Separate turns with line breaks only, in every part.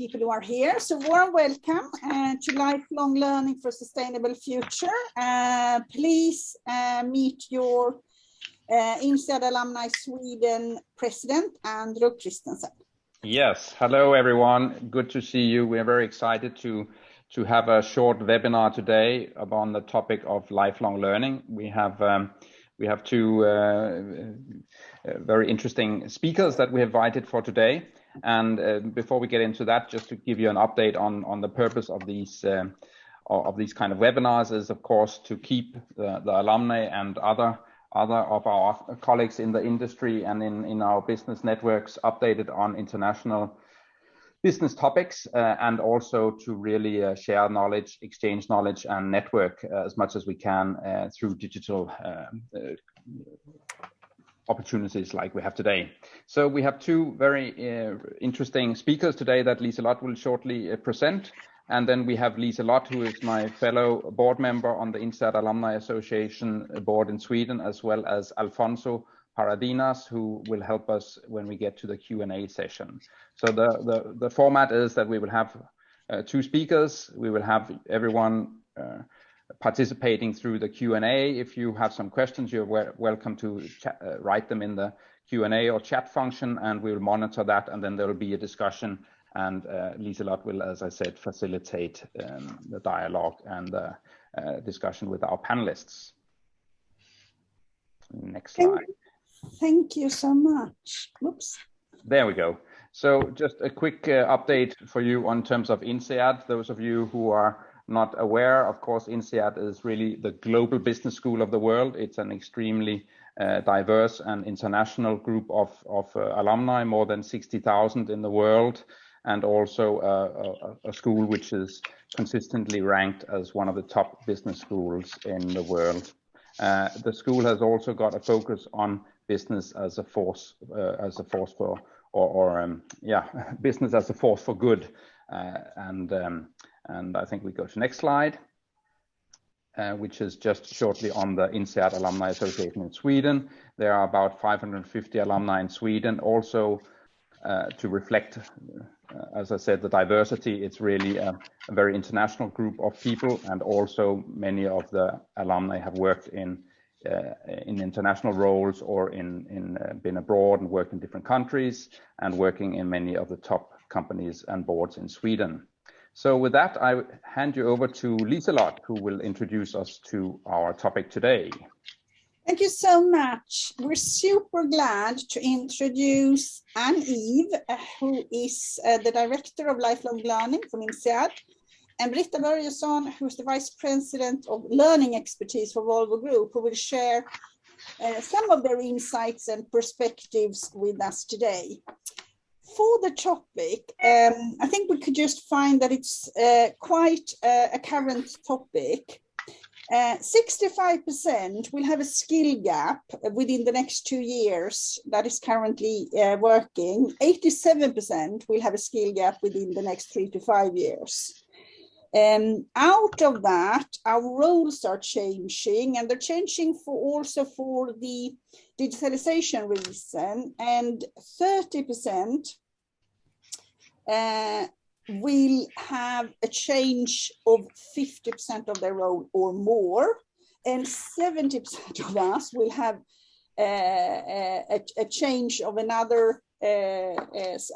people who are here. So warm welcome to Lifelong Learning for a Sustainable Future. Please meet your INSEAD Alumni Sweden President, Andrew Kristensen.
Yes, hello everyone. Good to see you. We're very excited to have a short webinar today about the topic of lifelong learning. We have two very interesting speakers that we invited for today. And before we get into that, just to give you an update on the purpose of these kind of webinars is, of course, to keep the alumni and other of our colleagues in the industry and in our business networks updated on international business topics, and also to really share knowledge, exchange knowledge, and network as much as we can through digital opportunities like we have today. So we have two very interesting speakers today that Liselotte will shortly present. And then we have Liselotte, who is my fellow board member on the INSEAD Alumni Association Board in Sweden, as well as Alfonso Paradinas, who will help us when we get to the Q&A session. So the format is that we will have two speakers. We will have everyone participating through the Q&A. If you have some questions, you're welcome to write them in the Q&A or chat function, and we will monitor that, and then there will be a discussion, and Liselotte will, as I said, facilitate the dialogue and the discussion with our panelists. Next slide.
Thank you so much. Oops.
There we go. So just a quick update for you on terms of INSEAD. Those of you who are not aware, of course, INSEAD is really the global business school of the world. It's an extremely diverse and international group of alumni, more than 60,000 in the world, and also a school which is consistently ranked as one of the top business schools in the world. The school has also got a focus on business as a force for, business as a force for good, and I think we go to next slide, which is just shortly on the INSEAD Alumni Association in Sweden. There are about 550 alumni in Sweden. Also, to reflect, as I said, the diversity, it's really a very international group of people, and also many of the alumni have worked in international roles or been abroad and worked in different countries and working in many of the top companies and boards in Sweden. So with that, I hand you over to Liselotte, who will introduce us to our topic today.
Thank you so much. We're super glad to introduce Anne-Eve, who is the Director of Lifelong Learning from INSEAD, and Britta Börjeson, who is the Vice President of Learning Expertise for Volvo Group, who will share some of their insights and perspectives with us today. For the topic, I think we could just find that it's quite a current topic. 65% will have a skill gap within the next 2 years that is currently working. 87% will have a skill gap within the next 3 to 5 years. Out of that, our roles are changing, and they're changing also for the digitalization reason, and 30% will have a change of 50% of their role or more, and 70% of us will have a change of another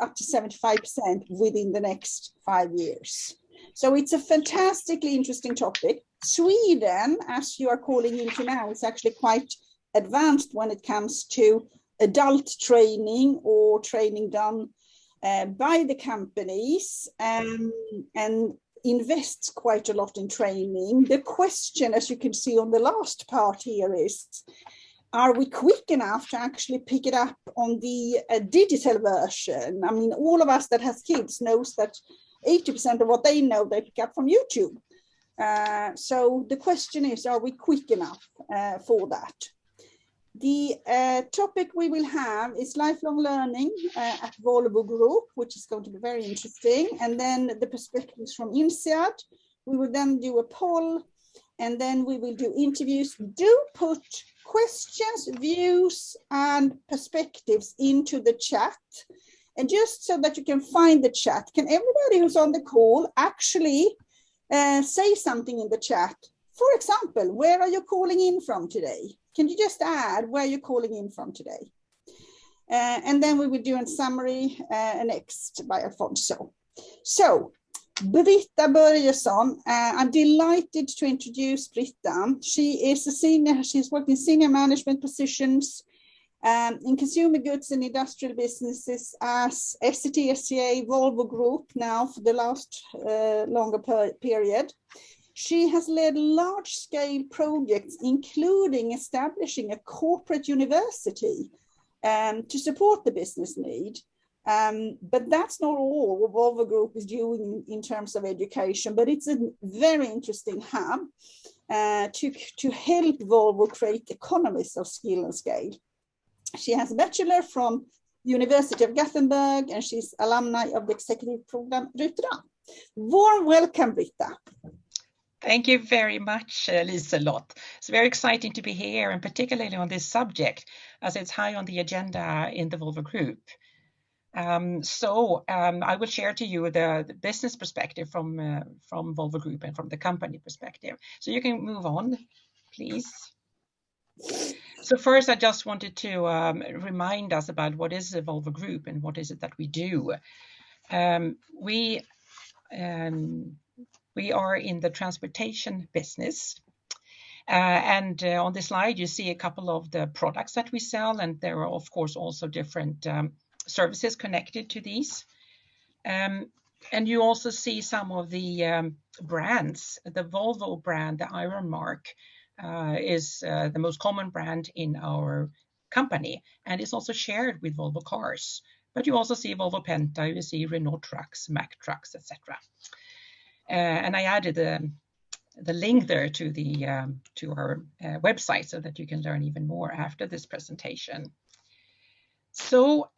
up to 75% within the next 5 years. So it's a fantastically interesting topic. Sweden, as you are calling into now, is actually quite advanced when it comes to adult training or training done by the companies, and invests quite a lot in training. The question, as you can see on the last part here, is, are we quick enough to actually pick it up on the digital version? I mean, all of us that has kids knows that 80% of what they know they pick up from YouTube. So the question is, are we quick enough for that? The topic we will have is lifelong learning at Volvo Group, which is going to be very interesting. And then the perspectives from INSEAD. We will then do a poll, and then we will do interviews. Do put questions, views, and perspectives into the chat. And just so that you can find the chat, can everybody who's on the call actually say something in the chat? For example, where are you calling in from today? Can you just add where you're calling in from today? And then we will do a summary next by Alfonso. So, Britta Börjeson, I'm delighted to introduce Britta. She is she's worked in senior management positions in consumer goods and industrial businesses as SCT, SCA, Volvo Group now for the last longer period. She has led large-scale projects, including establishing a corporate university to support the business need. But that's not all what Volvo Group is doing in terms of education, but it's a very interesting hub to help Volvo create economies of skill and scale. She has a bachelor from University of Gothenburg, and she's alumni of the executive program Britta. Warm welcome, Britta.
Thank you very much, Liselotte. It's very exciting to be here, and particularly on this subject, as it's high on the agenda in the Volvo Group. I will share to you the business perspective from Volvo Group and from the company perspective. So you can move on, please. So first, I just wanted to remind us about what is the Volvo Group and what is it that we do. We are in the transportation business. On this slide, you see a couple of the products that we sell, and there are, of course, also different services connected to these. And you also see some of the brands. The Volvo brand, the Iron Mark, is the most common brand in our company, and it's also shared with Volvo Cars. But you also see Volvo Penta, you see Renault trucks, Mack trucks, etc. And I added the link there to our website so that you can learn even more after this presentation. So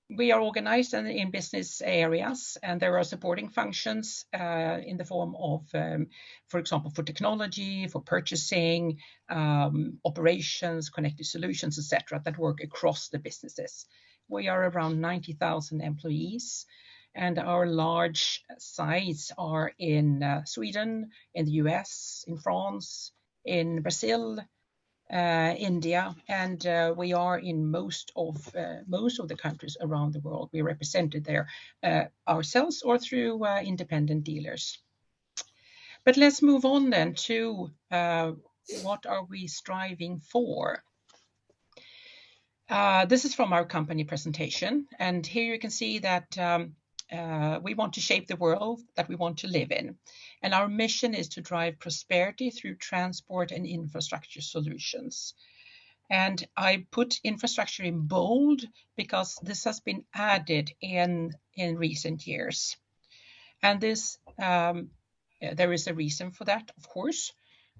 we are organized in business areas, and there are supporting functions in the form of, for example, for technology, for purchasing, operations, connected solutions, etc., that work across the businesses. We are around 90,000 employees. And our large sites are in Sweden, in the US, in France, in Brazil, India, and we are in most of the countries around the world. We're represented there ourselves or through independent dealers. But let's move on then to what are we striving for? This is from our company presentation, and here you can see that we want to shape the world that we want to live in. And our mission is to drive prosperity through transport and infrastructure solutions. And I put infrastructure in bold because this has been added in recent years. And this, there is a reason for that, of course.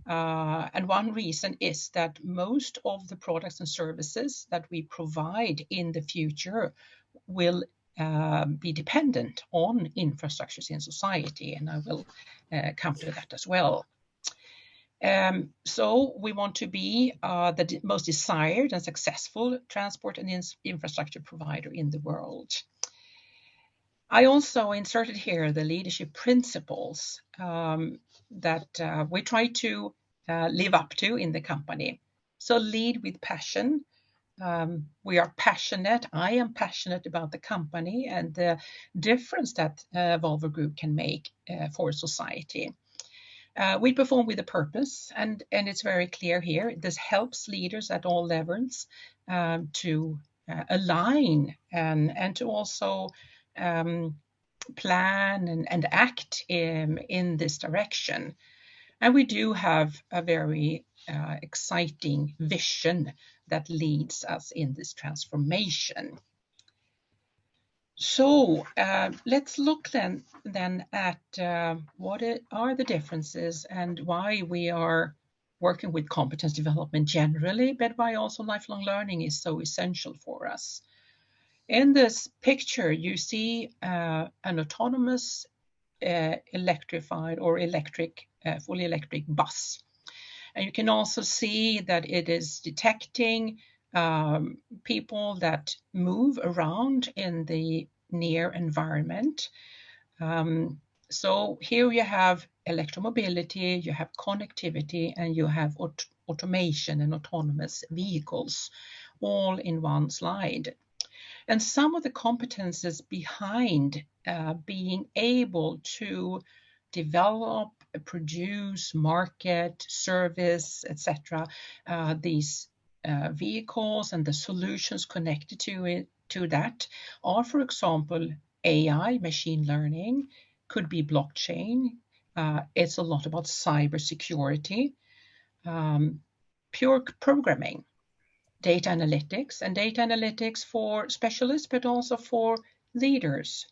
And one reason is that most of the products and services that we provide in the future will be dependent on infrastructures in society, and I will come to that as well. So we want to be the most desired and successful transport and infrastructure provider in the world. I also inserted here the leadership principles that we try to live up to in the company. So lead with passion. We are passionate. I am passionate about the company and the difference that Volvo Group can make for society. We perform with a purpose, and it's very clear here. This helps leaders at all levels to align and to also plan and act in this direction. And we do have a very exciting vision that leads us in this transformation. So let's look then at what are the differences and why we are working with competence development generally, but why also lifelong learning is so essential for us. In this picture, you see an autonomous electrified or fully electric bus. And you can also see that it is detecting people that move around in the near environment. So here you have electromobility, you have connectivity, and you have automation and autonomous vehicles all in one slide. And some of the competences behind being able to develop, produce, market, service, etc., these vehicles and the solutions connected to that are, for example, AI, machine learning, could be blockchain. It's a lot about cybersecurity, pure programming, data analytics for specialists, but also for leaders.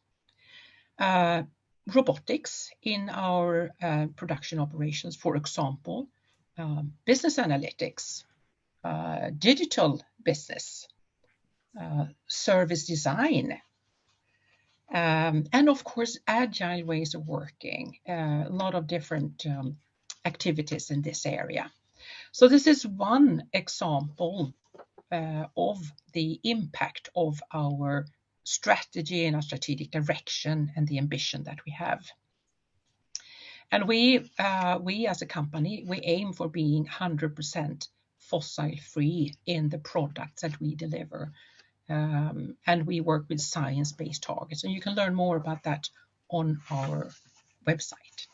Robotics in our production operations, for example, business analytics, digital business, service design, and of course, agile ways of working, a lot of different activities in this area. So this is one example of the impact of our strategy and our strategic direction and the ambition that we have. And we as a company, we aim for being 100% fossil free in the products that we deliver. And we work with science-based targets. And you can learn more about that on our website.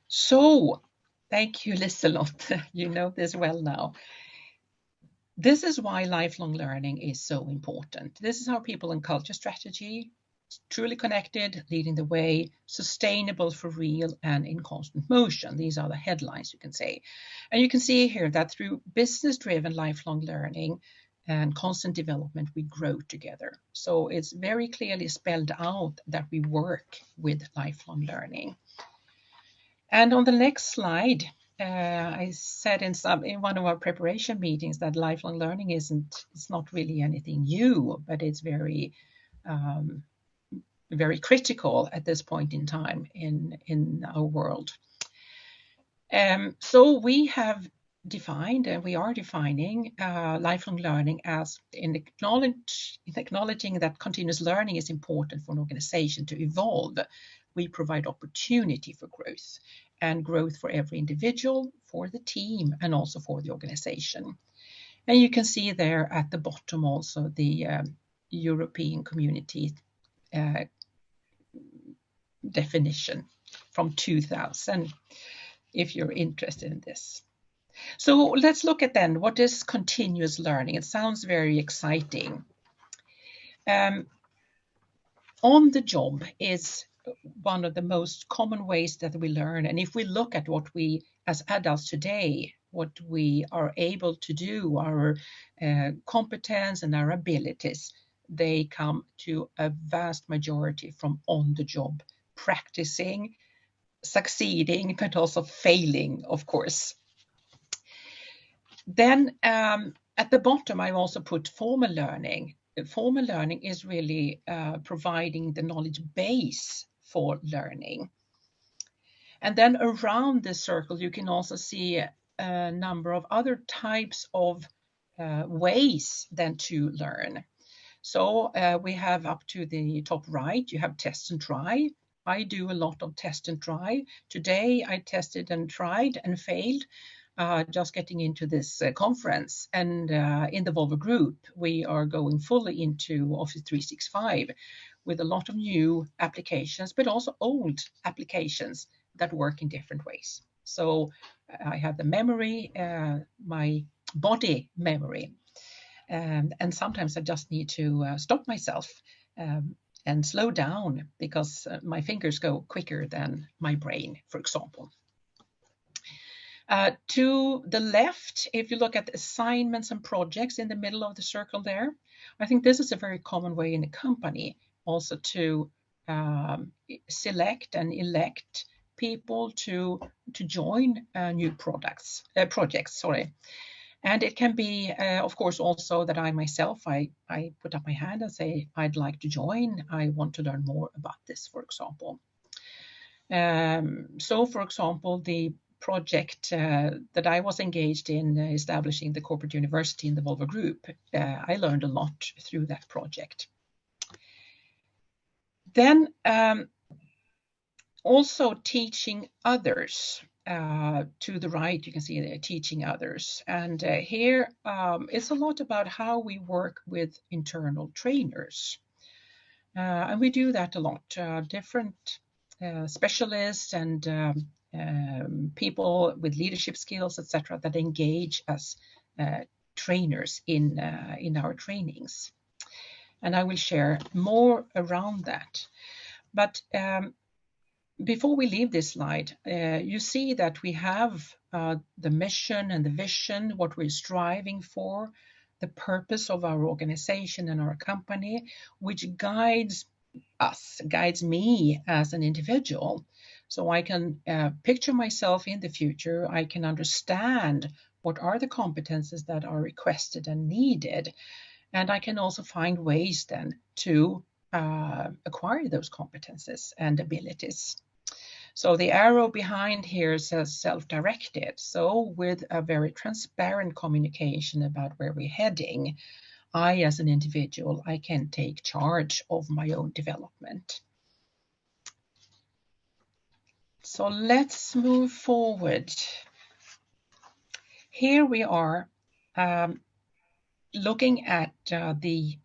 So thank you, Liselotte. You know this well now. This is why lifelong learning is so important. This is our people and culture strategy. It's truly connected, leading the way, sustainable for real, and in constant motion. These are the headlines, you can say. And you can see here that through business-driven lifelong learning and constant development, we grow together. So it's very clearly spelled out that we work with lifelong learning. And on the next slide, I said in one of our preparation meetings that lifelong learning it's not really anything new, but it's very very critical at this point in time in our world. So we have defined, and we are defining lifelong learning as in acknowledging that continuous learning is important for an organization to evolve. We provide opportunity for growth, and growth for every individual, for the team, and also for the organization. And you can see there at the bottom also the European Community definition from 2000, if you're interested in this. So let's look at then, what is continuous learning? It sounds very exciting. On the job is one of the most common ways that we learn. And if we look at what we as adults today, what we are able to do, our competence and our abilities, they come to a vast majority from on the job, practicing, succeeding, but also failing, of course. Then at the bottom, I also put formal learning. Formal learning is really providing the knowledge base for learning. And then around this circle, you can also see a number of other types of ways then to learn. So we have up to the top right, you have test and try. I do a lot of test and try. Today I tested and tried and failed. Just getting into this conference, and in the Volvo group we are going fully into Office 365 with a lot of new applications, but also old applications that work in different ways. So I have the memory, my body memory, and sometimes I just need to stop myself and slow down because my fingers go quicker than my brain, for example. To the left, if you look at assignments and projects in the middle of the circle there, I think this is a very common way in a company also to select and elect people to join new projects. And it can be, of course, also that I myself, I put up my hand and say, I'd like to join. I want to learn more about this, for example. So, for example, the project that I was engaged in establishing the corporate university in the Volvo Group, I learned a lot through that project. Then also teaching others. To the right, you can see they're teaching others. And here it's a lot about how we work with internal trainers. And we do that a lot. Different specialists and people with leadership skills, etc., that engage as trainers in our trainings. And I will share more around that. But before we leave this slide, you see that we have the mission and the vision, what we're striving for, the purpose of our organization and our company, which guides us, guides me as an individual. So I can picture myself in the future. I can understand what are the competences that are requested and needed. And I can also find ways then to acquire those competences and abilities. So the arrow behind here says self-directed. So with a very transparent communication about where we're heading, I as an individual, I can take charge of my own development. So let's move forward. Here we are looking at the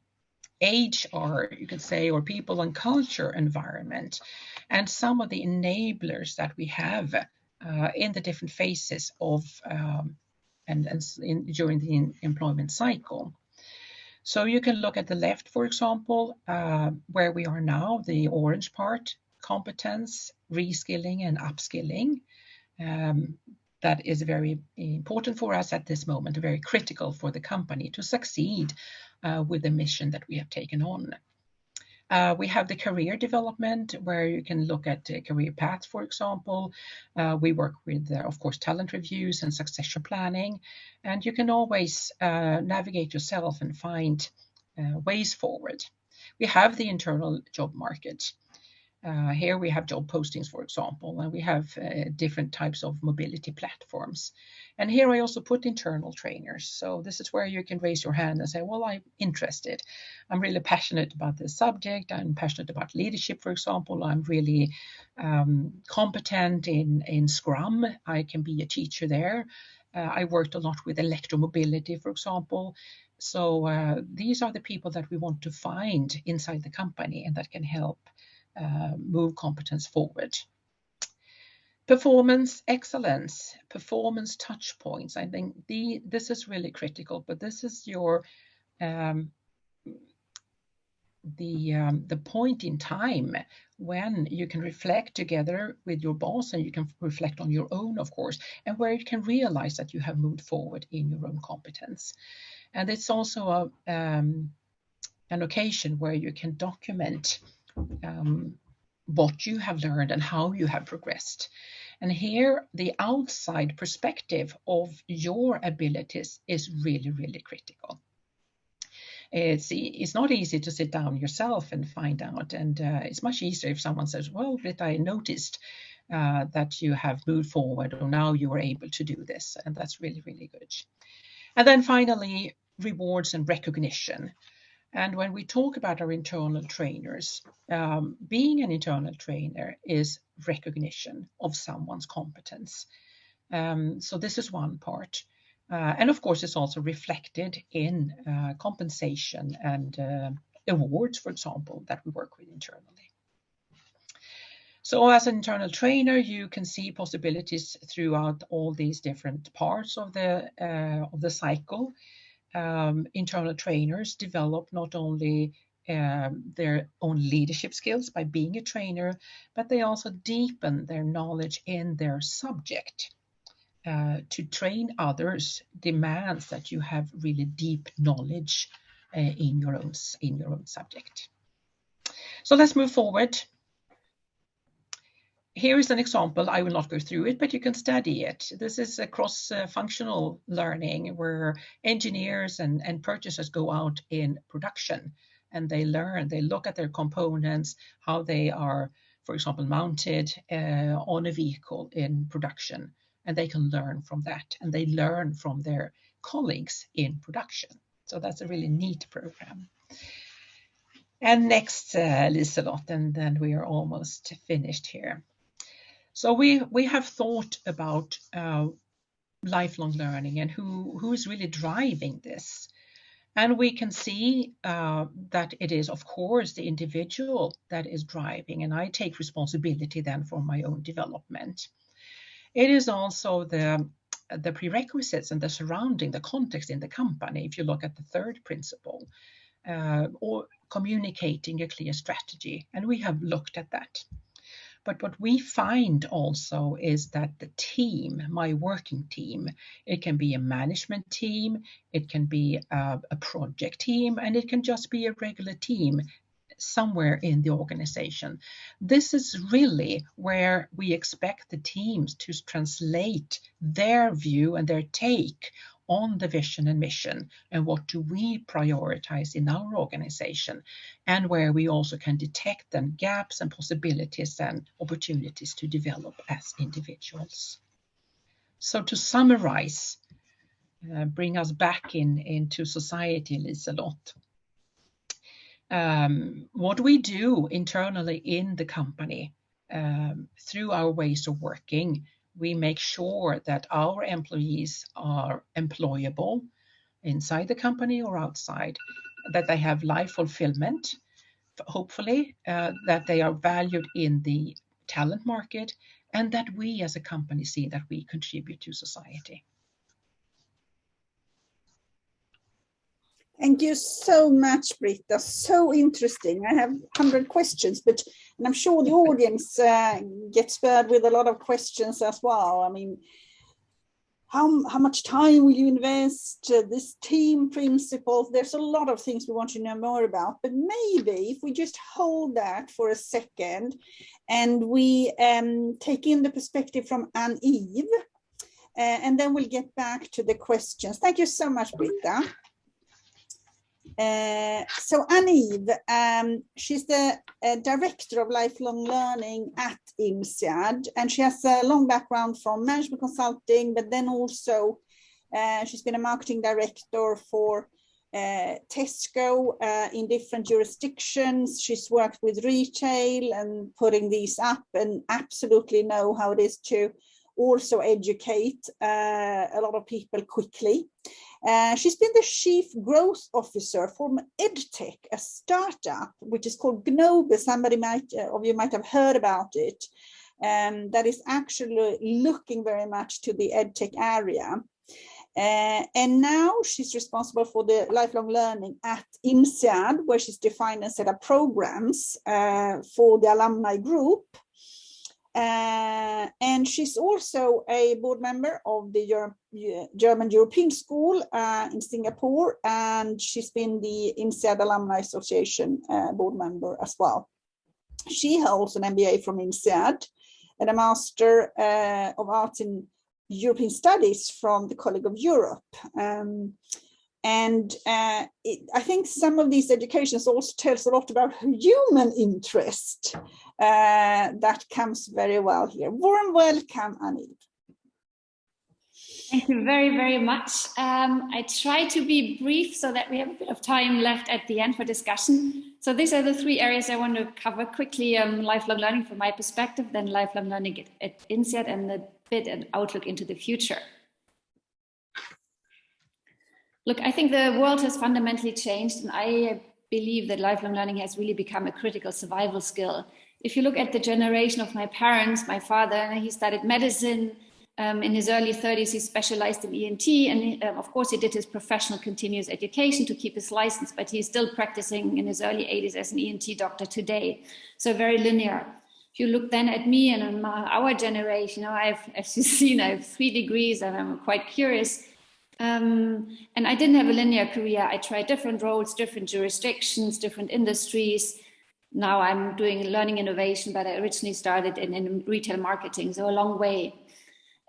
HR, you could say, or people and culture environment, and some of the enablers that we have in the different phases of during the employment cycle. So you can look at the left, for example, where we are now, the orange part, competence, reskilling and upskilling. That is very important for us at this moment, very critical for the company to succeed with the mission that we have taken on. We have the career development, where you can look at career paths, for example. We work with, of course, talent reviews and succession planning, and you can always navigate yourself and find ways forward. We have the internal job market. Here we have job postings, for example, and we have different types of mobility platforms. And here I also put internal trainers. So this is where you can raise your hand and say, well, I'm interested. I'm really passionate about this subject. I'm passionate about leadership, for example. I'm really competent in Scrum. I can be a teacher there. I worked a lot with electromobility, for example. So these are the people that we want to find inside the company and that can help move competence forward. Performance excellence, performance touch points. I think this is really critical, but this is your the point in time when you can reflect together with your boss, and you can reflect on your own, of course, and where you can realize that you have moved forward in your own competence. And it's also an occasion where you can document what you have learned and how you have progressed. And here, the outside perspective of your abilities is really, really critical. It's not easy to sit down yourself and find out, and it's much easier if someone says, well, Britta, I noticed that you have moved forward, or now you are able to do this, and that's really, really good. And then finally, rewards and recognition. And when we talk about our internal trainers, being an internal trainer is recognition of someone's competence. So this is one part. And of course, it's also reflected in compensation and awards, for example, that we work with internally. So as an internal trainer, you can see possibilities throughout all these different parts of the cycle. Internal trainers develop not only their own leadership skills by being a trainer, but they also deepen their knowledge in their subject. To train others demands that you have really deep knowledge in your own subject. So let's move forward. Here is an example. I will not go through it, but you can study it. This is a cross-functional learning where engineers and purchasers go out in production and they learn, they look at their components, how they are, for example, mounted on a vehicle in production. and they can learn from that, and they learn from their colleagues in production. So that's a really neat program. And next, Liselotte, and then we are almost finished here. So we have thought about lifelong learning and who is really driving this. And we can see that it is, of course, the individual that is driving, and I take responsibility then for my own development. It is also the prerequisites and the surrounding, the context in the company, if you look at the third principle, or communicating a clear strategy, and we have looked at that. But what we find also is that the team, my working team, it can be a management team, it can be a project team, and it can just be a regular team somewhere in the organization. This is really where we expect the teams to translate their view and their take on the vision and mission, and what do we prioritize in our organization, and where we also can detect then gaps and possibilities and opportunities to develop as individuals. So to summarize, bring us back into society, Liselotte. What we do internally in the company through our ways of working, we make sure that our employees are employable inside the company or outside, that they have life fulfillment, hopefully, that they are valued in the talent market, and that we as a company see that we contribute to society.
Thank you so much, Britta. So interesting. I have 100 questions, and I'm sure the audience gets spurred with a lot of questions as well. I mean, how much time will you invest? This team principles, there's a lot of things we want to know more about, but maybe if we just hold that for a second and we take in the perspective from Anne-Eve, and then we'll get back to the questions. Thank you so much, Britta. So Anne-Eve, she's the director of lifelong learning at INSEAD, and she has a long background from management consulting, but then also she's been a marketing director for Tesco in different jurisdictions. She's worked with retail and putting these up, and absolutely know how it is to also educate a lot of people quickly. She's been the chief growth officer for EdTech, a startup which is called Gnobe. Somebody of you might have heard about it. That is actually looking very much to the EdTech area. And now she's responsible for the lifelong learning at INSEAD, where she's defined and set up programs for the alumni group. And she's also a board member of the German European School in Singapore, and she's been the INSEAD Alumni Association board member as well. She holds an MBA from INSEAD and a Master of Arts in European Studies from the College of Europe. I think some of these educations also tells a lot about her human interest that comes very well here. Warm welcome, Annie.
Thank you very, very much. I try to be brief so that we have a bit of time left at the end for discussion. So these are the three areas I want to cover quickly. Lifelong learning from my perspective, then lifelong learning at INSEAD, and a bit an outlook into the future. Look, I think the world has fundamentally changed, and I believe that lifelong learning has really become a critical survival skill. If you look at the generation of my parents, my father, he studied medicine. In his early 30s, he specialized in ENT, and of course he did his professional continuous education to keep his license, but he's still practicing in his early 80s as an ENT doctor today. So very linear. If you look then at me and our generation, as you've seen, I have 3 degrees and I'm quite curious. And I didn't have a linear career. I tried different roles, different jurisdictions, different industries. Now I'm doing learning innovation, but I originally started in retail marketing, so a long way.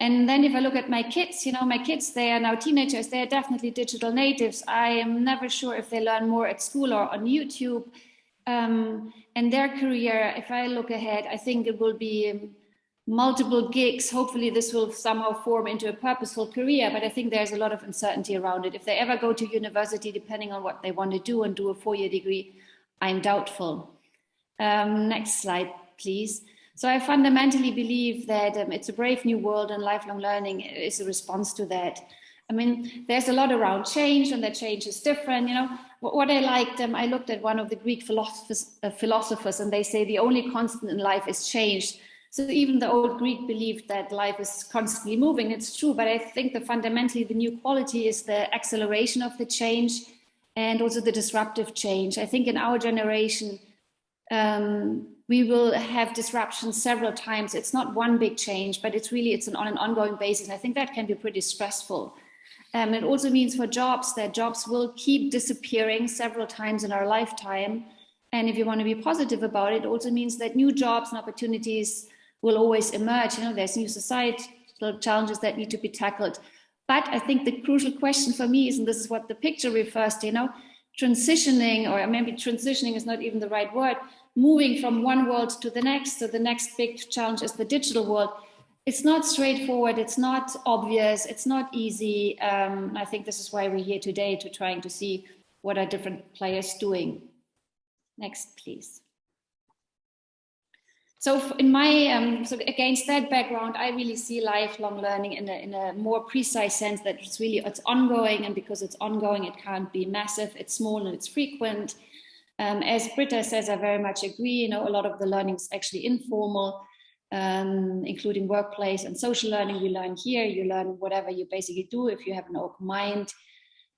And then if I look at my kids, my kids, they are now teenagers, they are definitely digital natives. I am never sure if they learn more at school or on YouTube. And their career, if I look ahead, I think it will be multiple gigs. Hopefully this will somehow form into a purposeful career, but I think there's a lot of uncertainty around it. If they ever go to university, depending on what they want to do and do a 4-year degree, I'm doubtful. Next slide, please. So I fundamentally believe that it's a brave new world, and lifelong learning is a response to that. I mean, there's a lot around change, and that change is different. You know, what I liked, I looked at one of the Greek philosophers, and they say the only constant in life is change. So even the old Greek believed that life is constantly moving. It's true, but I think that fundamentally the new quality is the acceleration of the change and also the disruptive change. I think in our generation, we will have disruption several times. It's not one big change, but it's on an ongoing basis. And I think that can be pretty stressful. It also means for jobs that jobs will keep disappearing several times in our lifetime. And if you want to be positive about it, it also means that new jobs and opportunities will always emerge. You know, there's new societal challenges that need to be tackled. But I think the crucial question for me is, and this is what the picture refers to, you know, transitioning, or maybe transitioning is not even the right word, moving from one world to the next. So the next big challenge is the digital world. It's not straightforward, it's not obvious, it's not easy. I think this is why we're here today, to trying to see what are different players doing. Next, please. So in my, so against that background, I really see lifelong learning in a more precise sense, that it's ongoing, and because it's ongoing, it can't be massive, it's small and it's frequent. As Britta says, I very much agree. You know, a lot of the learning is actually informal, including workplace and social learning. You learn here, you learn whatever you basically do if you have an open mind.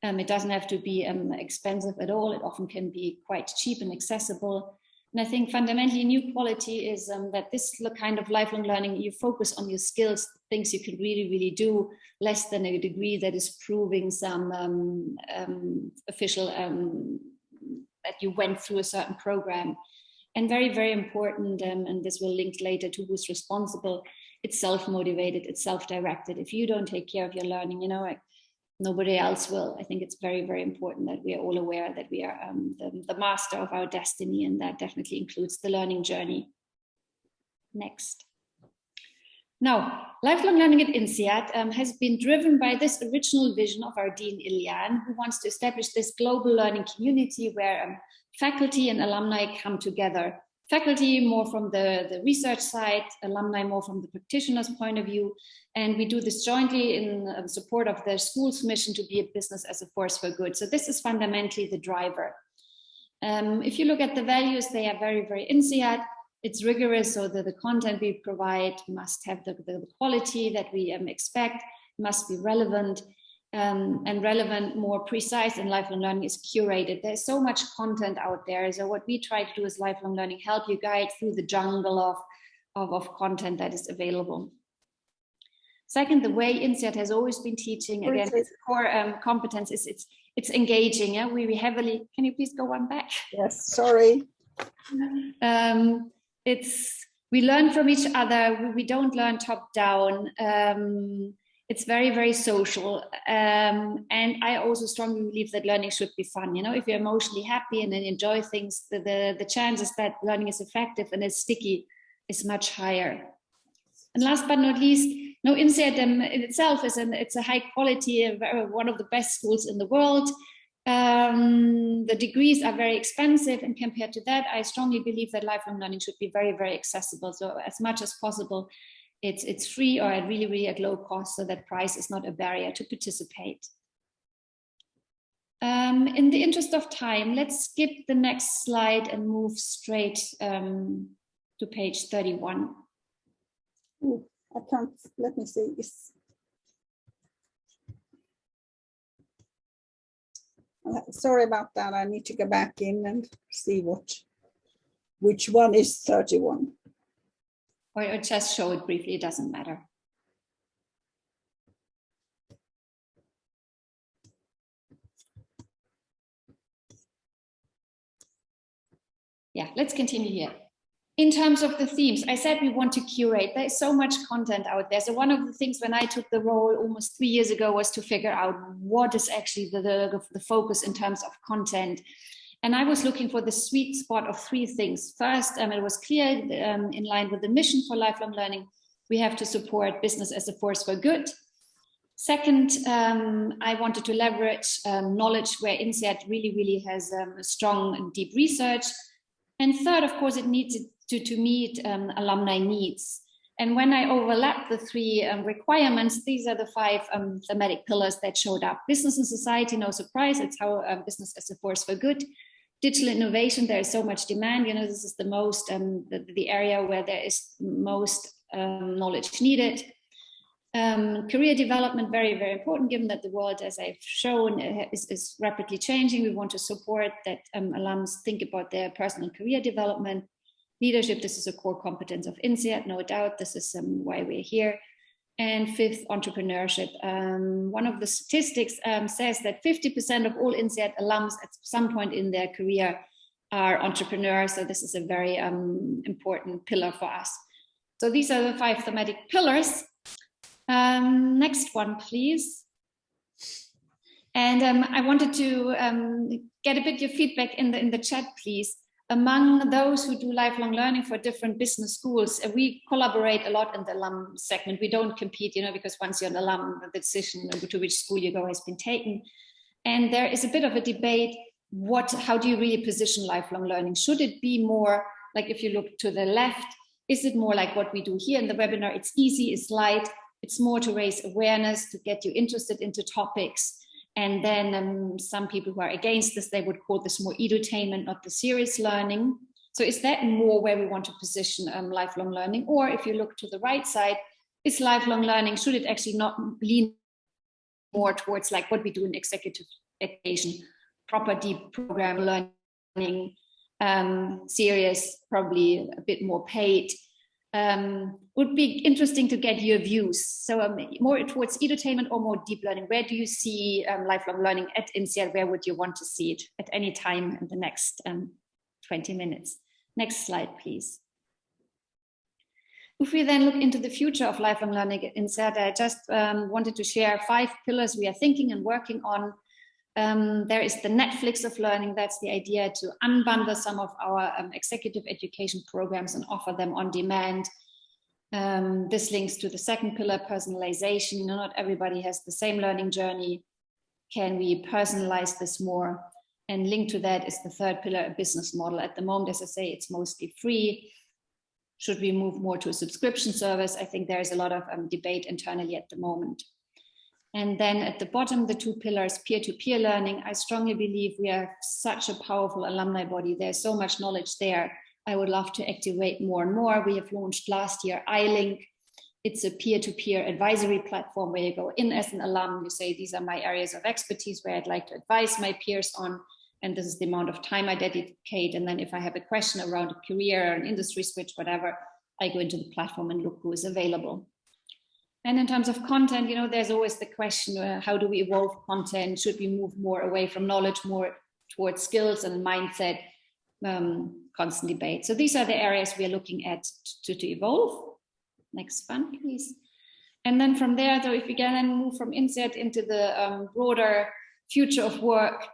It doesn't have to be expensive at all. It often can be quite cheap and accessible. And I think fundamentally new quality is that this kind of lifelong learning, you focus on your skills, things you can really, really do, less than a degree that is proving some official that you went through a certain program. And very, very important, and this will link later to who's responsible, it's self-motivated, it's self-directed. If you don't take care of your learning, you know, like, nobody else will. I think it's very, very important that we are all aware that we are the master of our destiny, and that definitely includes the learning journey. Next. Now, lifelong learning at INSEAD has been driven by this original vision of our Dean Ilian, who wants to establish this global learning community where faculty and alumni come together. Faculty more from the research side, alumni more from the practitioner's point of view. And we do this jointly in support of the school's mission to be a business as a force for good. So this is fundamentally the driver. If you look at the values, they are very, very INSEAD. It's rigorous, so the content we provide must have the quality that we expect, must be relevant, and relevant, more precise, and lifelong learning is curated. There's so much content out there. So what we try to do is lifelong learning, help you guide through the jungle of content that is available. Second, the way INSEAD has always been teaching, again, its core competence is it's engaging. Yeah, we heavily, can you please go one back?
Yes, sorry.
We learn from each other. We don't learn top down. It's very, very social. And I also strongly believe that learning should be fun. You know, if you're emotionally happy and then enjoy things, the chances that learning is effective and is sticky is much higher. And last but not least, no, INSEAD in itself it's a high quality, one of the best schools in the world. The degrees are very expensive, and compared to that, I strongly believe that lifelong learning should be very, very accessible. So as much as possible, it's free or at really, really at low cost, so that price is not a barrier to participate. In the interest of time, let's skip the next slide and move straight to page 31.
Ooh, I can't, let me see this. Sorry about that. I need to go back in and see which one is 31.
Or just show it briefly, it doesn't matter. Yeah, let's continue here. In terms of the themes, I said we want to curate. There's so much content out there. So one of the things when I took the role almost 3 years ago was to figure out what is actually the focus in terms of content. And I was looking for the sweet spot of 3 things. First, it was clear in line with the mission for lifelong learning, we have to support business as a force for good. Second, I wanted to leverage knowledge where INSEAD really has strong and deep research. And third, of course, it needs to meet alumni needs. And when I overlap the three requirements, these are the 5 thematic pillars that showed up. Business and society, no surprise, it's how business as a force for good. Digital innovation, there is so much demand. You know, this is the most, the area where there is most knowledge needed. Career development, very important, given that the world, as I've shown, is rapidly changing. We want to support that alums think about their personal career development. Leadership, this is a core competence of INSEAD, no doubt. This is why we're here. And 5th, entrepreneurship. One of the statistics says that 50% of all INSEAD alums at some point in their career are entrepreneurs. So this is a very important pillar for us. So these are the 5 thematic pillars. Next one, please. And I wanted to get a bit your feedback in the chat, please. Among those who do lifelong learning for different business schools, we collaborate a lot in the alum segment. We don't compete, you know, because once you're an alum, the decision to which school you go has been taken. And there is a bit of a debate, how do you really position lifelong learning? Should it be more like, if you look to the left, is it more like what we do here in the webinar? It's easy, it's light, it's more to raise awareness, to get you interested into topics. And then some people who are against this, they would call this more edutainment, not the serious learning. So is that more where we want to position lifelong learning? Or if you look to the right side, is lifelong learning, should it actually not lean more towards like what we do in executive education, proper deep program learning, serious, probably a bit more paid? Would be interesting to get your views. So more towards edutainment or more deep learning. Where do you see lifelong learning at INSEAD? Where would you want to see it at any time in the next 20 minutes? Next slide, please. If we then look into the future of lifelong learning at INSEAD, I just wanted to share 5 pillars we are thinking and working on. There is the Netflix of learning. That's the idea to unbundle some of our executive education programs and offer them on demand. This links to the second pillar, personalization. You know, not everybody has the same learning journey. Can we personalize this more? And linked to that is the third pillar, a business model. At the moment, as I say, it's mostly free. Should we move more to a subscription service? I think there is a lot of debate internally at the moment. And then at the bottom, the 2 pillars, peer-to-peer learning. I strongly believe we are such a powerful alumni body. There's so much knowledge there. I would love to activate more and more. We have launched last year iLink. It's a peer-to-peer advisory platform where you go in as an alum, you say, these are my areas of expertise where I'd like to advise my peers on, and this is the amount of time I dedicate. And then if I have a question around a career or an industry switch, whatever, I go into the platform and look who is available. And in terms of content, you know, there's always the question, how do we evolve content? Should we move more away from knowledge, more towards skills and mindset? Constant debate. So these are the areas we are looking at to evolve. Next one, please. And then from there, though, if we can then move from INSEAD into the broader future of work,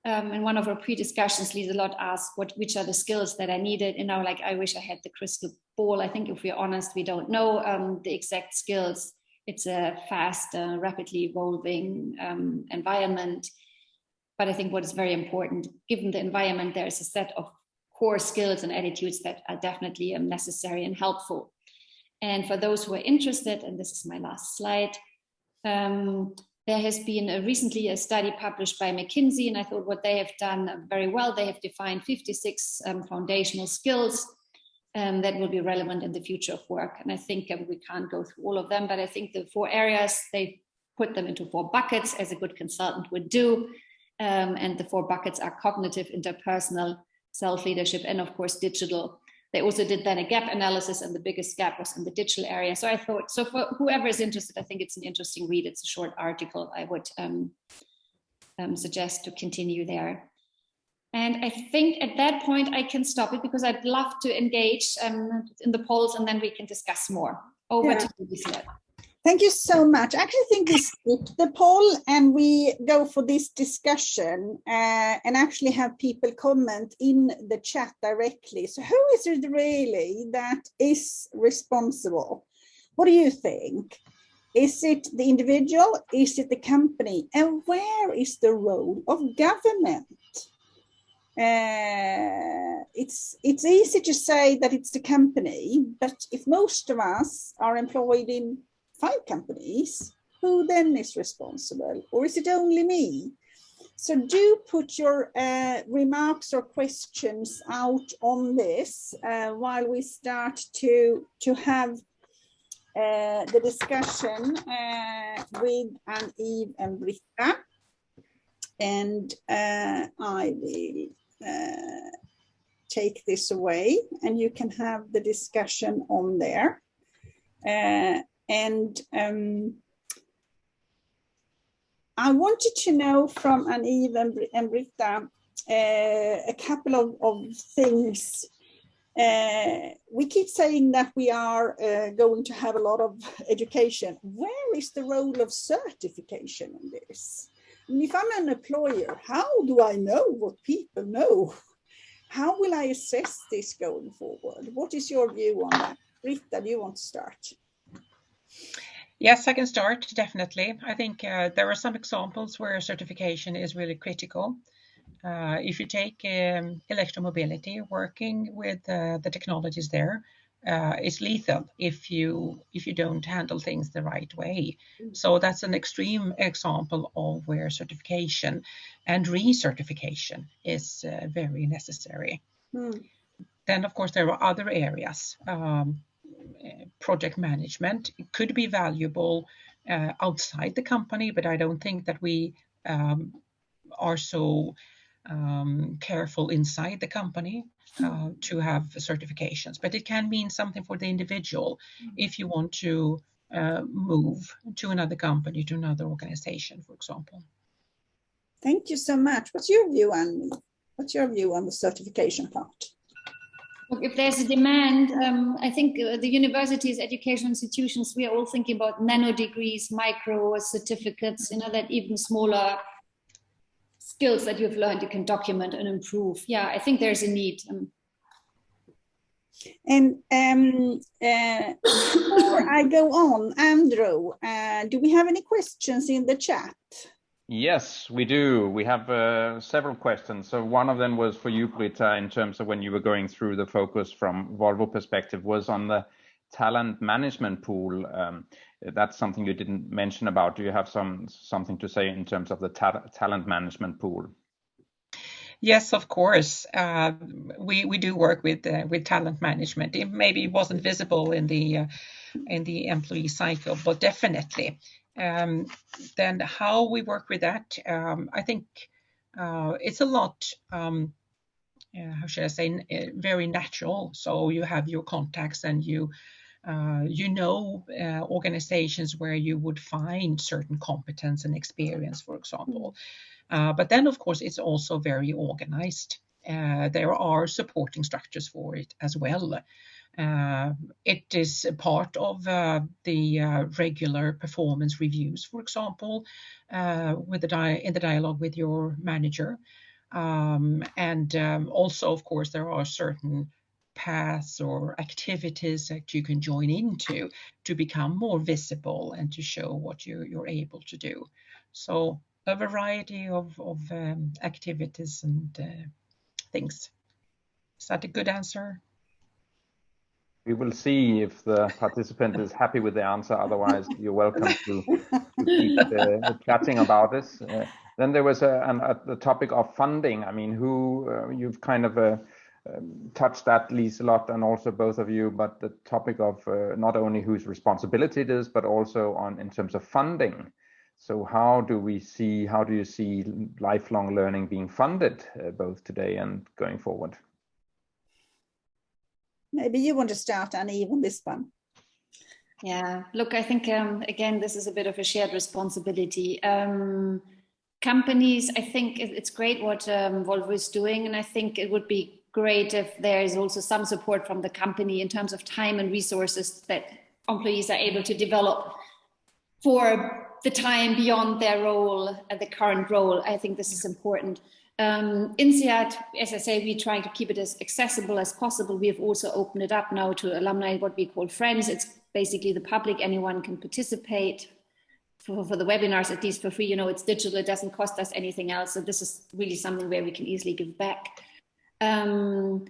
in one of our pre-discussions, Liselotte asked which are the skills that are needed. You know, like I wish I had the crystal ball. I think if we're honest, we don't know the exact skills. It's a fast, rapidly evolving environment. But I think what is very important, given the environment, there is a set of core skills and attitudes that are definitely necessary and helpful. And for those who are interested, and this is my last slide, there has been recently a study published by McKinsey, and I thought what they have done very well, they have defined 56 foundational skills that will be relevant in the future of work. And I think we can't go through all of them, but I think the 4 areas, they put them into 4 buckets as a good consultant would do. And the 4 buckets are cognitive, interpersonal, self-leadership, and of course, digital. They also did then a gap analysis, and the biggest gap was in the digital area. So I thought, so for whoever is interested, I think it's an interesting read. It's a short article. I would suggest to continue there. And I think at that point, I can stop it because I'd love to engage in the polls, and then we can discuss more. Over to you, Liselotte.
Thank you so much. I actually think we skip the poll and we go for this discussion and actually have people comment in the chat directly. So who is it really that is responsible? What do you think? Is it the individual? Is it the company? And where is the role of government? It's easy to say that it's the company, but if most of us are employed in 5 companies, who then is responsible? Or is it only me? So do put your remarks or questions out on this while we start to have the discussion with Anne-Eve and Britta. And I will take this away and you can have the discussion on there. I wanted to know from Anne-Eve and Britta a couple of things. We keep saying that we are going to have a lot of education. Where is the role of certification in this? I mean, if I'm an employer, how do I know what people know? How will I assess this going forward? What is your view on that? Britta, do you want to start?
Yes, I can start, definitely. I think there are some examples where certification is really critical. If you take electromobility, working with the technologies there, is lethal if you don't handle things the right way. So that's an extreme example of where certification and recertification is very necessary. Then, of course, there are other areas. Project management could be valuable outside the company, but I don't think that we are so careful inside the company to have certifications. But it can mean something for the individual if you want to move to another company, to another organization, for example.
Thank you so much. What's your view, Anne? What's your view on the certification part?
Look, if there's a demand, I think the universities, education institutions, we are all thinking about nano degrees, micro certificates, that even smaller skills that you've learned you can document and improve. Yeah, I think there's a need.
And before I go on, Andrew, do we have any questions in the chat?
Yes, we do. We have several questions. So one of them was for you, Britta, in terms of when you were going through the focus from Volvo perspective was on the talent management pool. That's something you didn't mention about. Do you have something to say in terms of the talent management pool?
Yes, of course. We do work with talent management. It maybe wasn't visible in the employee cycle, but definitely. Then how we work with that, I think it's a lot, how should I say, very natural. So you have your contacts and you know organizations where you would find certain competence and experience, for example. But then, of course, it's also very organized. There are supporting structures for it as well. It is part of the regular performance reviews, for example, in the dialogue with your manager. And also, of course, there are certain paths or activities that you can join into to become more visible and to show what you're able to do. So a variety of activities and things. Is that a good answer?
We will see if the participant is happy with the answer. Otherwise, you're welcome to keep chatting about this. Then there was the topic of funding. I mean, you've kind of touched that, Liselotte, and also both of you, but the topic of not only whose responsibility it is, but also in terms of funding. So how do you see lifelong learning being funded both today and going forward?
Maybe you want to start, Anne-Eve, on this one.
Yeah, look, I think, again, this is a bit of a shared responsibility. Companies, I think it's great what Volvo is doing, and I think it would be great if there is also some support from the company in terms of time and resources that employees are able to develop for the time beyond their role, the current role. I think this is important. INSEAD, as I say, we try to keep it as accessible as possible. We have also opened it up now to alumni, what we call friends. It's basically the public, anyone can participate for the webinars, at least for free. You know, it's digital, it doesn't cost us anything else. So this is really something where we can easily give back. I'm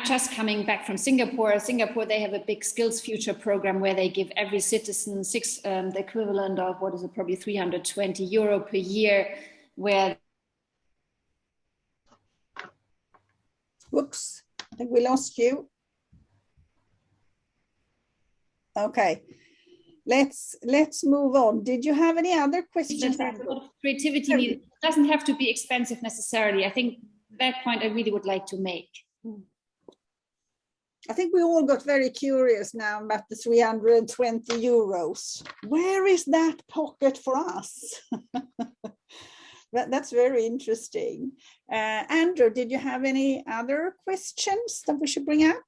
just coming back from Singapore. Singapore, they have a big skills future program where they give every citizen the equivalent of, what is it, probably €320 per year, where...
Whoops, I think we lost you. Okay, let's move on. Did you have any other questions?
There's a lot of creativity needed. It doesn't have to be expensive necessarily. I think that point I really would like to make.
I think we all got very curious now about the €320. Where is that pocket for us? That's very interesting. Andrew, did you have any other questions that we should bring up?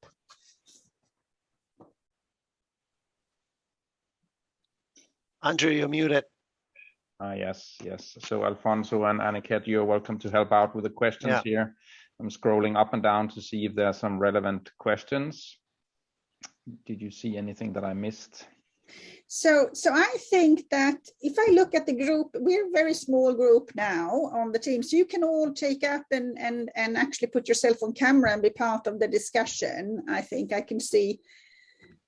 Andrew, you're muted.
Yes. So Alfonso and Anniket, you're welcome to help out with the questions here. I'm scrolling up and down to see if there are some relevant questions. Did you see anything that I missed?
So I think that if I look at the group, we're a very small group now on the team, so you can all take up and actually put yourself on camera and be part of the discussion. I think I can see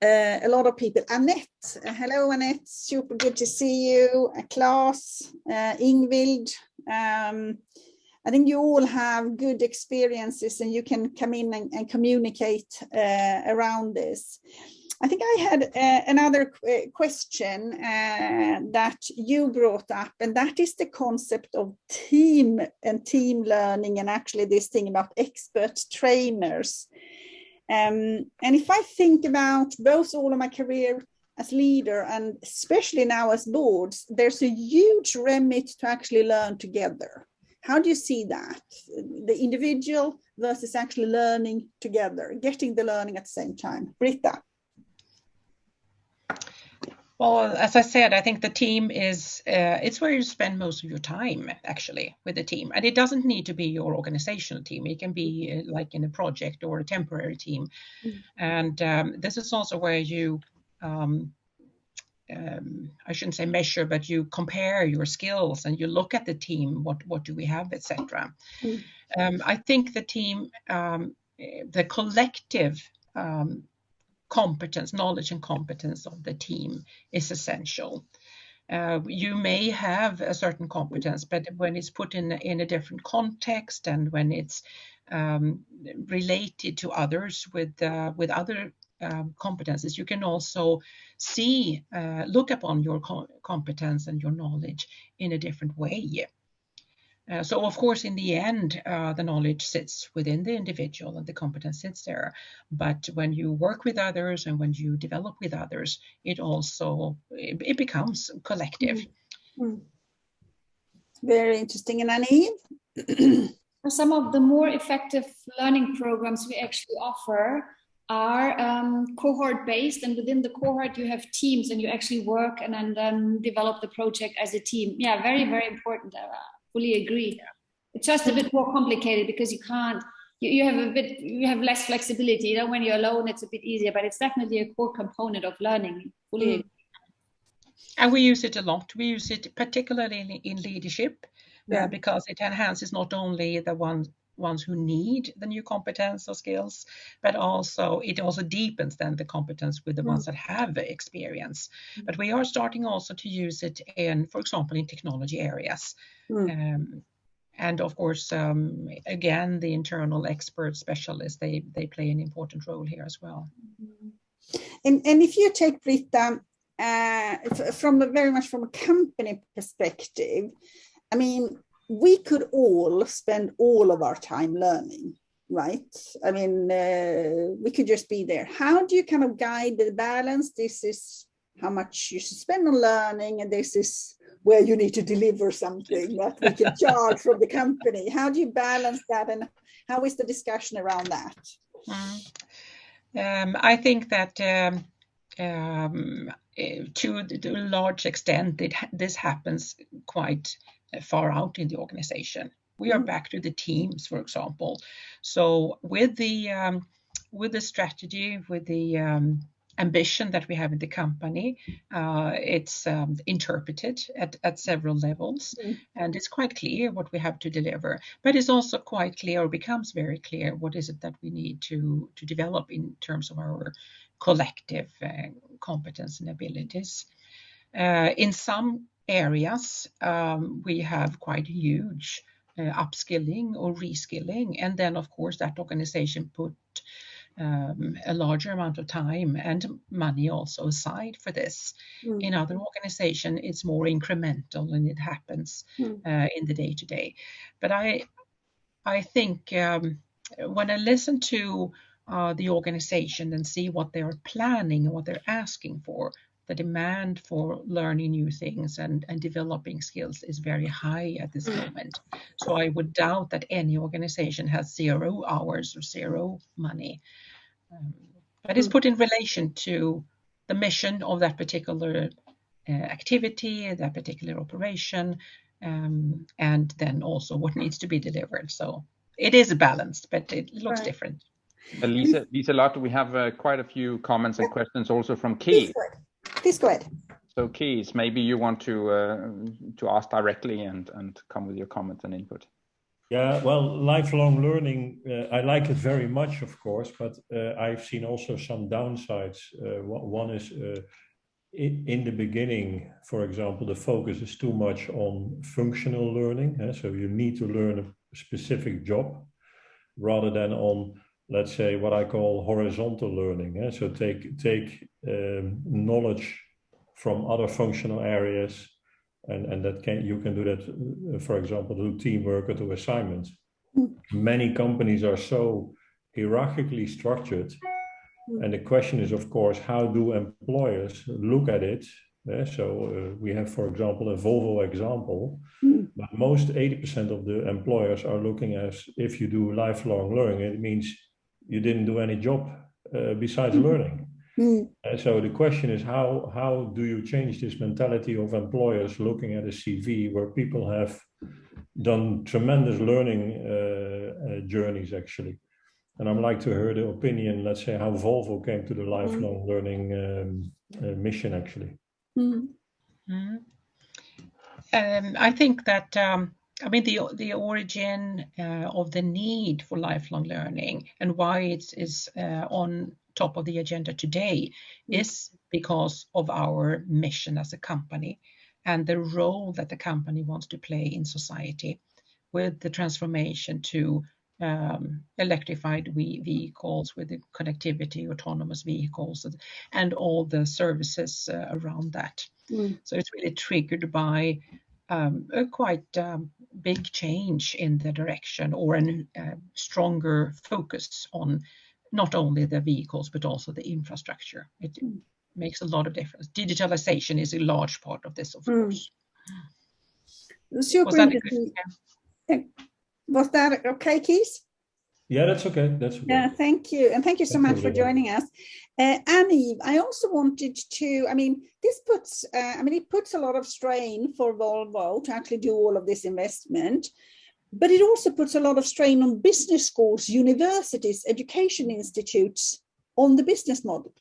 a lot of people. Annette, hello Annette, super good to see you. Claes, Ingvild, I think you all have good experiences and you can come in and communicate around this. I think I had another question that you brought up, and that is the concept of team and team learning, and actually this thing about expert trainers. And if I think about both all of my career as leader and especially now as boards, there's a huge remit to actually learn together. How do you see that? The individual versus actually learning together, getting the learning at the same time. Britta.
Well, as I said, I think the team is, it's where you spend most of your time actually with the team. And it doesn't need to be your organizational team. It can be like in a project or a temporary team. And this is also where you, I shouldn't say measure, but you compare your skills and you look at the team, what do we have, etc. I think the team, the collective competence, knowledge and competence of the team is essential. You may have a certain competence, but when it's put in a different context and when it's related to others with other competences, you can also see, look upon your competence and your knowledge in a different way. So of course, in the end, the knowledge sits within the individual and the competence sits there. But when you work with others and when you develop with others, it becomes collective.
Very interesting. And Annie?
Some of the more effective learning programs we actually offer are cohort-based, and within the cohort you have teams and you actually work and then develop the project as a team. Yeah, very, very important. Fully agree. Yeah. It's just a bit more complicated because you can't, you have less flexibility. You know, when you're alone, it's a bit easier, but it's definitely a core component of learning. Fully agree. And
we use it a lot. We use it particularly in leadership because it enhances not only the ones who need the new competence or skills, but it also deepens then the competence with the ones that have experience. But we are starting also to use it in, for example, in technology areas. And of course, again, the internal expert specialists, they play an important role here as well.
And if you take Britta, very much from a company perspective, I mean, we could all spend all of our time learning, right? I mean, we could just be there. How do you kind of guide the balance? This is how much you should spend on learning, and this is where you need to deliver something that we can charge from the company. How do you balance that, and how is the discussion around that?
I think that to a large extent, this happens quite far out in the organization. We are back to the teams, for example. So with the strategy, with the ambition that we have in the company, it's interpreted at several levels, and it's quite clear what we have to deliver. But it's also quite clear, or becomes very clear, what is it that we need to develop in terms of our collective competence and abilities. In some areas, we have quite huge upskilling or reskilling, and then of course that organization put a larger amount of time and money also aside for this. In other organizations, it's more incremental and it happens in the day-to-day. But I think when I listen to the organization and see what they are planning and what they're asking for, the demand for learning new things and developing skills is very high at this moment. So I would doubt that any organization has 0 hours or 0 money. But it's put in relation to the mission of that particular activity, that particular operation, and then also what needs to be delivered. So it is balanced, but it looks different.
Liselotte, we have quite a few comments and questions also from Keith.
Please go ahead.
So Keith, maybe you want to ask directly and come with your comments and input.
Yeah, well, lifelong learning, I like it very much, of course, but I've seen also some downsides. One is in the beginning, for example, the focus is too much on functional learning. So you need to learn a specific job rather than on, let's say, what I call horizontal learning. So take knowledge from other functional areas, and you can do that, for example, do teamwork or do assignments. Many companies are so hierarchically structured, and the question is, of course, how do employers look at it? So we have, for example, a Volvo example, but most 80% of the employers are looking as if you do lifelong learning, it means you didn't do any job besides learning. So the question is, how do you change this mentality of employers looking at a CV where people have done tremendous learning journeys, actually? And I'd like to hear the opinion, let's say, how Volvo came to the lifelong learning mission, actually.
I think that the origin of the need for lifelong learning and why it is on top of the agenda today is because of our mission as a company and the role that the company wants to play in society with the transformation to electrified vehicles, with the connectivity, autonomous vehicles, and all the services around that. So it's really triggered by a quite big change in the direction, or a stronger focus on not only the vehicles but also the infrastructure. It makes a lot of difference. Digitalization is a large part of this, of course.
Super interesting. Was that okay, Keith?
Yeah, that's okay. That's okay.
Yeah, thank you. And thank you so much for joining us. Annie, I also wanted to, this puts, it puts a lot of strain for Volvo to actually do all of this investment, but it also puts a lot of strain on business schools, universities, education institutes on the business model.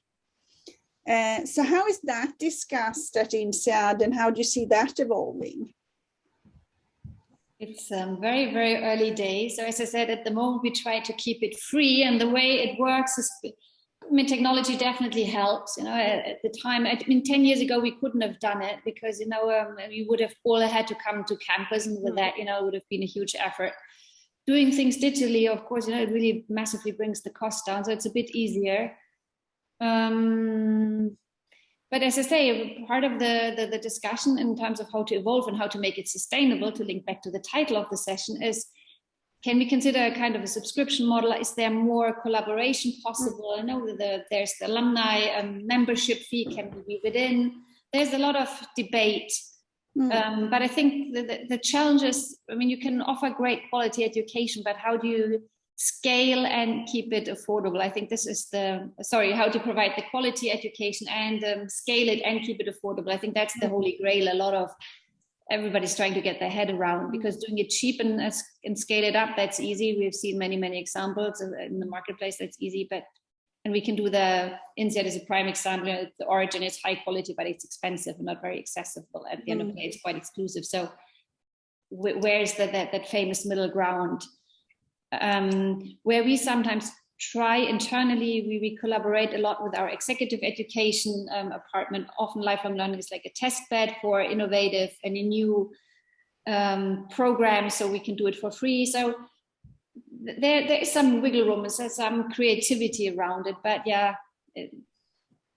So how is that discussed at INSEAD, and how do you see that evolving?
It's very, very early days. So as I said, at the moment, we try to keep it free. And the way it works is, technology definitely helps. At the time, 10 years ago, we couldn't have done it because, we would have all had to come to campus. And with that, it would have been a huge effort. Doing things digitally, of course, it really massively brings the cost down. So it's a bit easier. But as I say, part of the discussion in terms of how to evolve and how to make it sustainable, to link back to the title of the session, is, can we consider a kind of a subscription model? Is there more collaboration possible? I know there's the alumni membership fee, can we weave it in? There's a lot of debate. But I think the challenge is, you can offer great quality education, but how do you scale and keep it affordable? I think this is how to provide the quality education and scale it and keep it affordable. I think that's the holy grail. A lot of everybody's trying to get their head around, because doing it cheap and scale it up, that's easy. We've seen many examples in the marketplace. That's easy, and we can do INSEAD as a prime example. The origin is high quality, but it's expensive and not very accessible. At the end of the day, it's quite exclusive. So where is that famous middle ground? Where we sometimes try internally, we collaborate a lot with our executive education department. Often lifelong learning is like a test bed for innovative and new programs, so we can do it for free. So there is some wiggle room, there's some creativity around it, but yeah,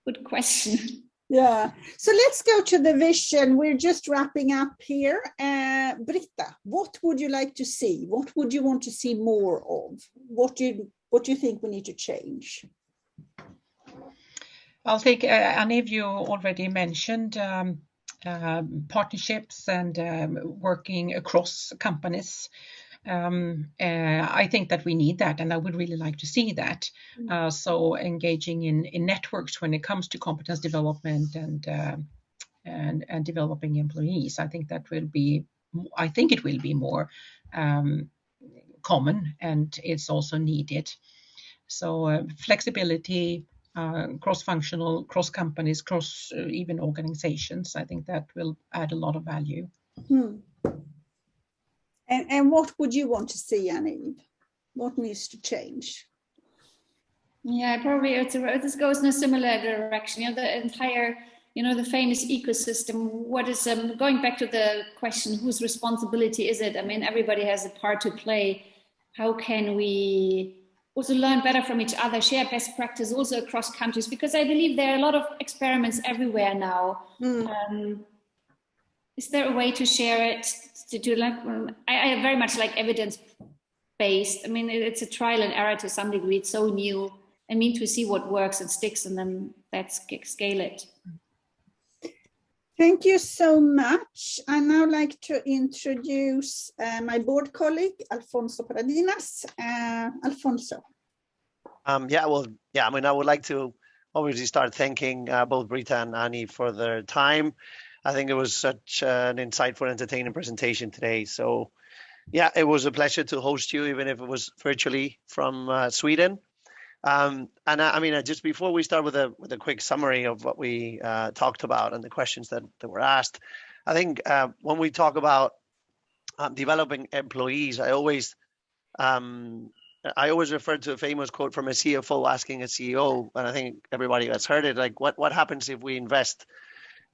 good question.
Yeah, so let's go to the vision. We're just wrapping up here. Britta, what would you like to see? What would you want to see more of? What do you think we need to change?
I'll take, Aniv, you already mentioned partnerships and working across companies. I think that we need that, and I would really like to see that. So engaging in networks when it comes to competence development and developing employees, I think it will be more common, and it's also needed. So flexibility, cross-functional, cross companies, cross even organizations, I think that will add a lot of value.
And what would you want to see, Aniv? What needs to change?
Yeah, probably this goes in a similar direction. The entire, the famous ecosystem. What is going back to the question, whose responsibility is it? I mean, everybody has a part to play. How can we also learn better from each other, share best practice also across countries? Because I believe there are a lot of experiments everywhere now. Is there a way to share it? To do I very much like evidence-based. I mean, it's a trial and error to some degree. It's so new. I mean, to see what works and sticks, and then let's scale it.
Thank you so much. I now like to introduce my board colleague, Alfonso Paradinas. Alfonso.
I mean, I would like to obviously start thanking both Britta and Annie for their time. I think it was such an insightful, entertaining presentation today. So, yeah, it was a pleasure to host you, even if it was virtually from Sweden. And I mean, just before we start with a quick summary of what we talked about and the questions that were asked, I think when we talk about developing employees, I always refer to a famous quote from a CFO asking a CEO, and I think everybody has heard it, like, what happens if we invest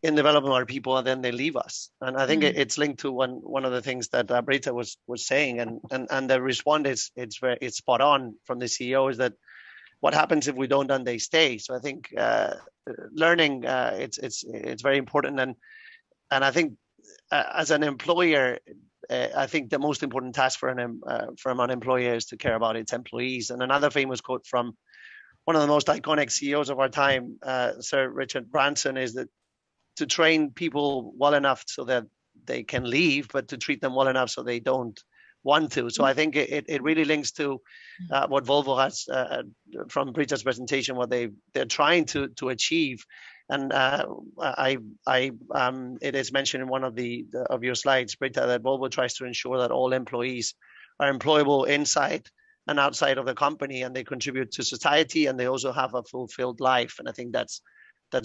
in developing our people and then they leave us? And I think it's linked to one of the things that Britta was saying, and the response it's spot on from the CEO, is that what happens if we don't and they stay? So I think learning it's very important, and I think as an employer, I think the most important task from an employer is to care about its employees. And another famous quote from one of the most iconic CEOs of our time, Sir Richard Branson, is that to train people well enough so that they can leave, but to treat them well enough so they don't want to. So I think it really links to what Volvo has from Britta's presentation, what they're trying to achieve. And it is mentioned in one of your slides, Britta, that Volvo tries to ensure that all employees are employable inside and outside of the company, and they contribute to society, and they also have a fulfilled life. And I think that's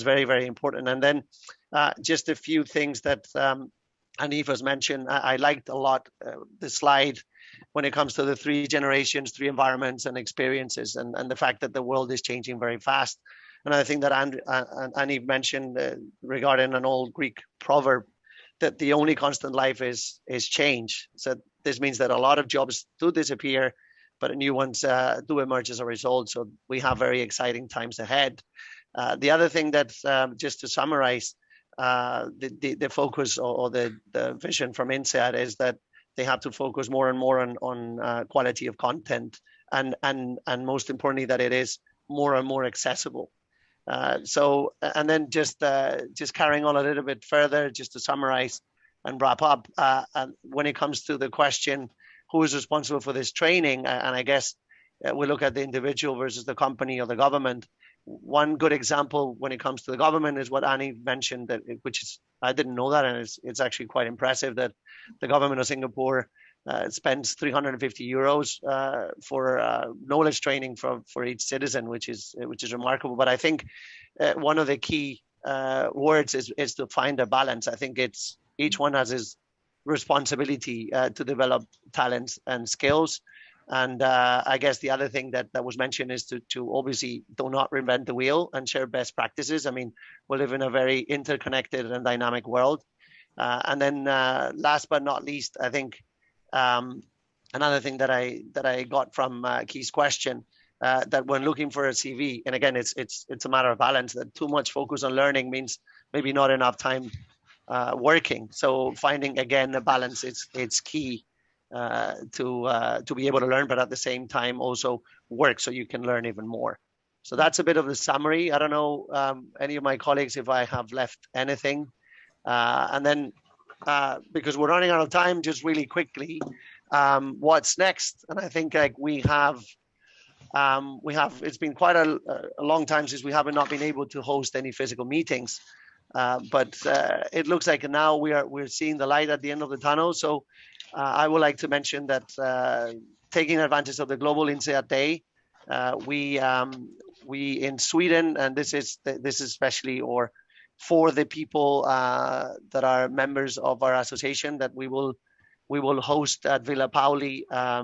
very, very important. And then just a few things that Aniv has mentioned. I liked a lot the slide when it comes to the 3 generations, 3 environments and experiences, and the fact that the world is changing very fast. And I think that Aniv mentioned regarding an old Greek proverb that the only constant life is change. So this means that a lot of jobs do disappear, but new ones do emerge as a result. So we have very exciting times ahead. The other thing that, just to summarize, the focus or the vision from INSEAD is that they have to focus more and more on quality of content, and most importantly, that it is more and more accessible. So, and then just carrying on a little bit further, just to summarize and wrap up, and when it comes to the question, who is responsible for this training? And I guess we look at the individual versus the company or the government. one good example when it comes to the government is what Annie mentioned, that which is, I didn't know that, and it's actually quite impressive that the government of Singapore spends 350 euros for knowledge training for each citizen, which is remarkable. But I think one of the key words is to find a balance. I think it's each one has his responsibility to develop talents and skills. And I guess the other thing that was mentioned is to obviously do not reinvent the wheel and share best practices. I mean, we live in a very interconnected and dynamic world. And then last but not least, I think another thing that I got from Key's question, that when looking for a CV, and again, it's a matter of balance, that too much focus on learning means maybe not enough time working. So finding, again, a balance, it's key. To be able to learn, but at the same time also work so you can learn even more. So that's a bit of the summary. I don't know any of my colleagues if I have left anything. And then because we're running out of time, just really quickly, what's next? And I think like we have it's been quite a long time since we haven't not been able to host any physical meetings. But it looks like now we're seeing the light at the end of the tunnel. So I would like to mention that taking advantage of the Global INSEAD Day, we in Sweden, and this is especially or for the people that are members of our association, that we will host at Villa Pauli a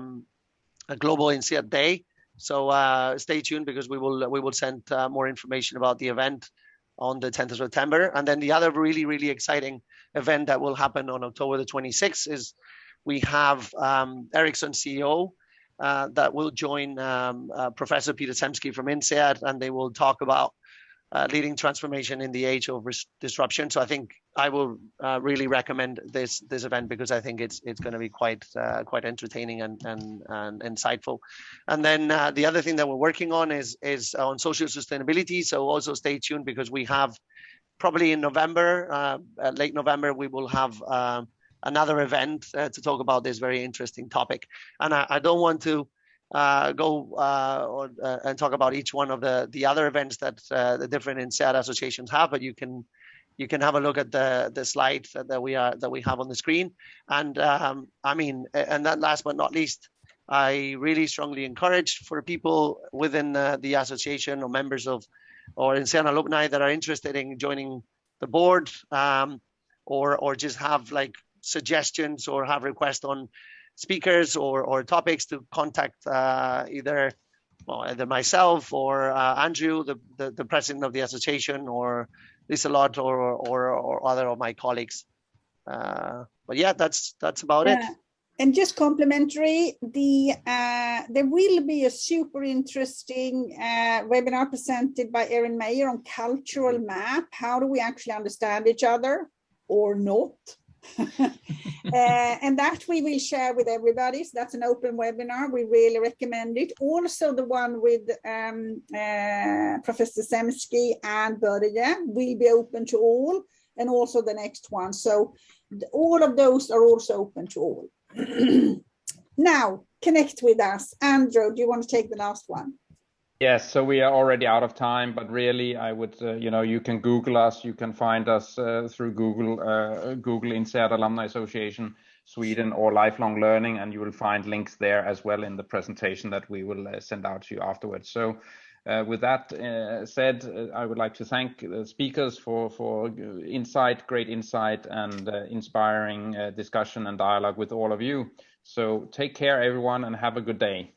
Global INSEAD Day. So stay tuned, because we will send more information about the event on the 10th of September. And then the other really, really exciting event that will happen on October the 26th is we have Ericsson CEO that will join Professor Peter Zemsky from INSEAD, and they will talk about leading transformation in the age of disruption. So I think I will really recommend this event, because I think it's going to be quite entertaining and insightful. And then the other thing that we're working on is on social sustainability. So also stay tuned, because we have probably in November, late November, we will have another event to talk about this very interesting topic. And I don't want to go and talk about each one of the other events that the different INSEAD associations have, but you can have a look at the slides that we have on the screen. And I mean, and that last but not least, I really strongly encourage for people within the association or members of or INSEAD alumni that are interested in joining the board, or just have like suggestions or have requests on speakers or topics, to contact either myself or Andrew, the president of the association, or Liselotte or other of my colleagues. But yeah, that's about it.
And just complimentary, there will be a super interesting webinar presented by Erin Mayer on cultural map. How do we actually understand each other or not? And that we will share with everybody. So that's an open webinar. We really recommend it. Also the one with Professor Zemsky and Börjeson will be open to all, and also the next one. So all of those are also open to all. Now connect with us. Andrew, do you want to take the last one?
Yes, so we are already out of time, but really I would, you can Google us, you can find us through Google INSEAD Alumni Association Sweden or Lifelong Learning, and you will find links there as well in the presentation that we will send out to you afterwards. So with that said, I would like to thank the speakers for great insight and inspiring discussion and dialogue with all of you. So take care everyone, and have a good day.